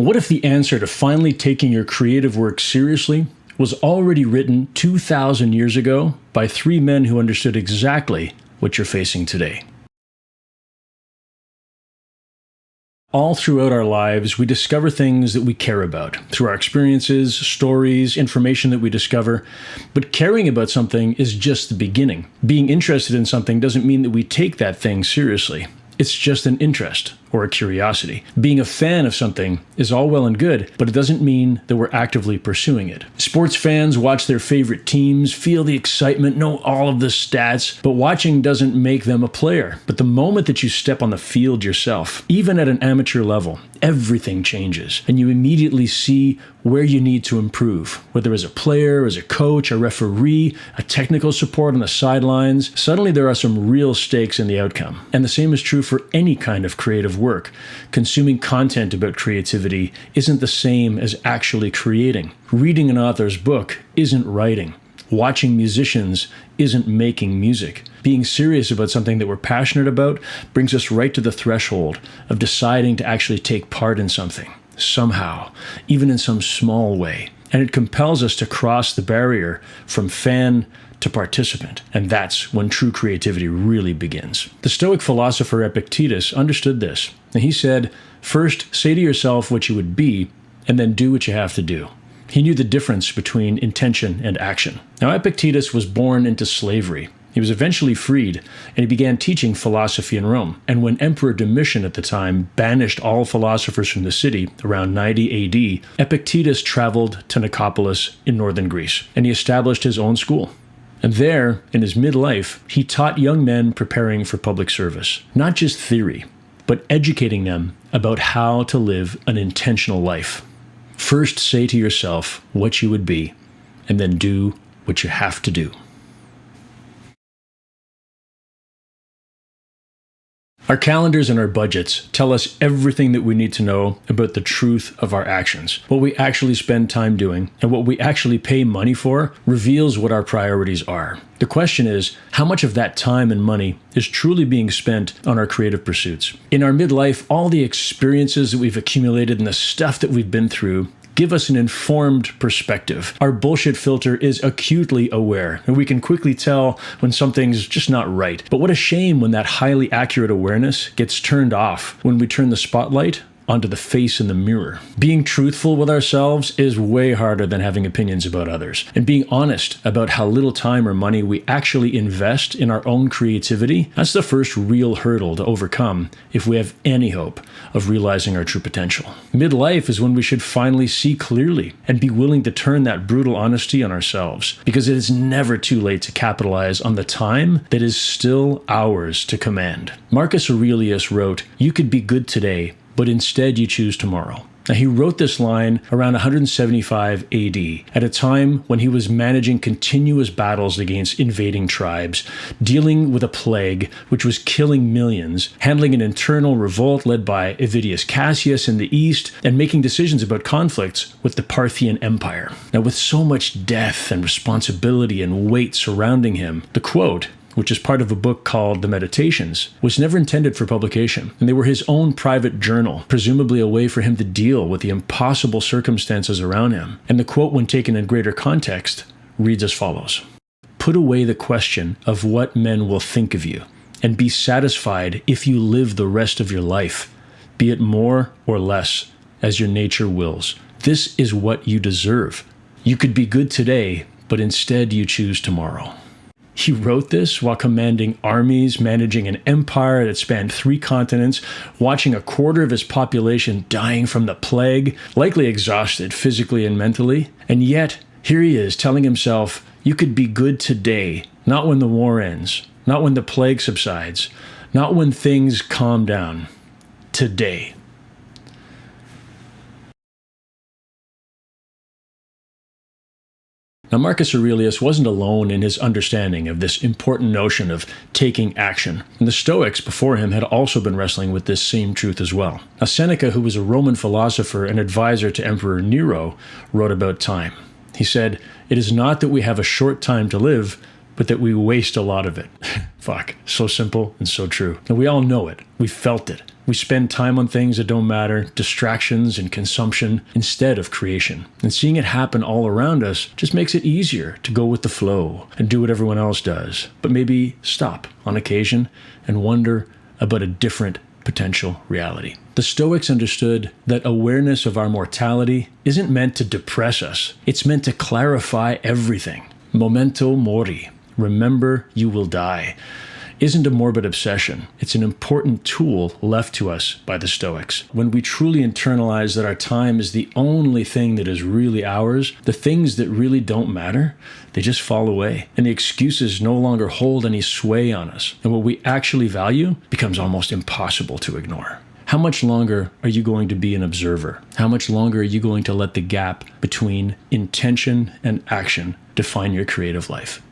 what if the answer to finally taking your creative work seriously was already written 2,000 years ago by three men who understood exactly what you're facing today? All throughout our lives, we discover things that we care about through our experiences, stories, information that we discover. But caring about something is just the beginning. Being interested in something doesn't mean that we take that thing seriously. It's just an interest or a curiosity. Being a fan of something is all well and good, but it doesn't mean that we're actively pursuing it. Sports fans watch their favorite teams, feel the excitement, know all of the stats, but watching doesn't make them a player. But the moment that you step on the field yourself, even at an amateur level, everything changes, and you immediately see where you need to improve. Whether as a player, as a coach, a referee, a technical support on the sidelines, suddenly there are some real stakes in the outcome. And the same is true for any kind of creative work. Consuming content about creativity isn't the same as actually creating. Reading an author's book isn't writing. Watching musicians isn't making music. Being serious about something that we're passionate about brings us right to the threshold of deciding to actually take part in something, somehow, even in some small way. And it compels us to cross the barrier from fan to participant. And that's when true creativity really begins. The Stoic philosopher Epictetus understood this. And he said, first, say to yourself what you would be, and then do what you have to do. He knew the difference between intention and action. Now, Epictetus was born into slavery. He was eventually freed, and he began teaching philosophy in Rome. And when Emperor Domitian at the time banished all philosophers from the city around 90 AD, Epictetus traveled to Nicopolis in northern Greece, and he established his own school. And there, in his midlife, he taught young men preparing for public service, not just theory, but educating them about how to live an intentional life. First, say to yourself what you would be, and then do what you have to do. Our calendars and our budgets tell us everything that we need to know about the truth of our actions. What we actually spend time doing and what we actually pay money for reveals what our priorities are. The question is, how much of that time and money is truly being spent on our creative pursuits? In our midlife, all the experiences that we've accumulated and the stuff that we've been through give us an informed perspective. Our bullshit filter is acutely aware, and we can quickly tell when something's just not right. But what a shame when that highly accurate awareness gets turned off when we turn the spotlight onto the face in the mirror. Being truthful with ourselves is way harder than having opinions about others. And being honest about how little time or money we actually invest in our own creativity, that's the first real hurdle to overcome if we have any hope of realizing our true potential. Midlife is when we should finally see clearly and be willing to turn that brutal honesty on ourselves, because it is never too late to capitalize on the time that is still ours to command. Marcus Aurelius wrote, "You could be good today, but instead you choose tomorrow." Now, he wrote this line around 175 AD, at a time when he was managing continuous battles against invading tribes, dealing with a plague which was killing millions, handling an internal revolt led by Avidius Cassius in the east, and making decisions about conflicts with the Parthian Empire. Now, with so much death and responsibility and weight surrounding him, the quote, which is part of a book called The Meditations, was never intended for publication, and they were his own private journal, presumably a way for him to deal with the impossible circumstances around him. And the quote, when taken in greater context, reads as follows: "Put away the question of what men will think of you, and be satisfied if you live the rest of your life, be it more or less, as your nature wills. This is what you deserve. You could be good today, but instead you choose tomorrow." He wrote this while commanding armies, managing an empire that spanned 3 continents, watching a quarter of his population dying from the plague, likely exhausted physically and mentally. And yet, here he is telling himself, you could be good today, not when the war ends, not when the plague subsides, not when things calm down. Today. Now, Marcus Aurelius wasn't alone in his understanding of this important notion of taking action. And the Stoics before him had also been wrestling with this same truth as well. Now, Seneca, who was a Roman philosopher and advisor to Emperor Nero, wrote about time. He said, "It is not that we have a short time to live, but that we waste a lot of it. Fuck, so simple and so true. And we all know it. We felt it. We spend time on things that don't matter, distractions and consumption instead of creation. And seeing it happen all around us just makes it easier to go with the flow and do what everyone else does. But maybe stop on occasion and wonder about a different potential reality. The Stoics understood that awareness of our mortality isn't meant to depress us. It's meant to clarify everything. Memento Mori. Remember you will die. Isn't a morbid obsession. It's an important tool left to us by the Stoics. When we truly internalize that our time is the only thing that is really ours, the things that really don't matter, they just fall away. And the excuses no longer hold any sway on us. And what we actually value becomes almost impossible to ignore. How much longer are you going to be an observer? How much longer are you going to let the gap between intention and action define your creative life?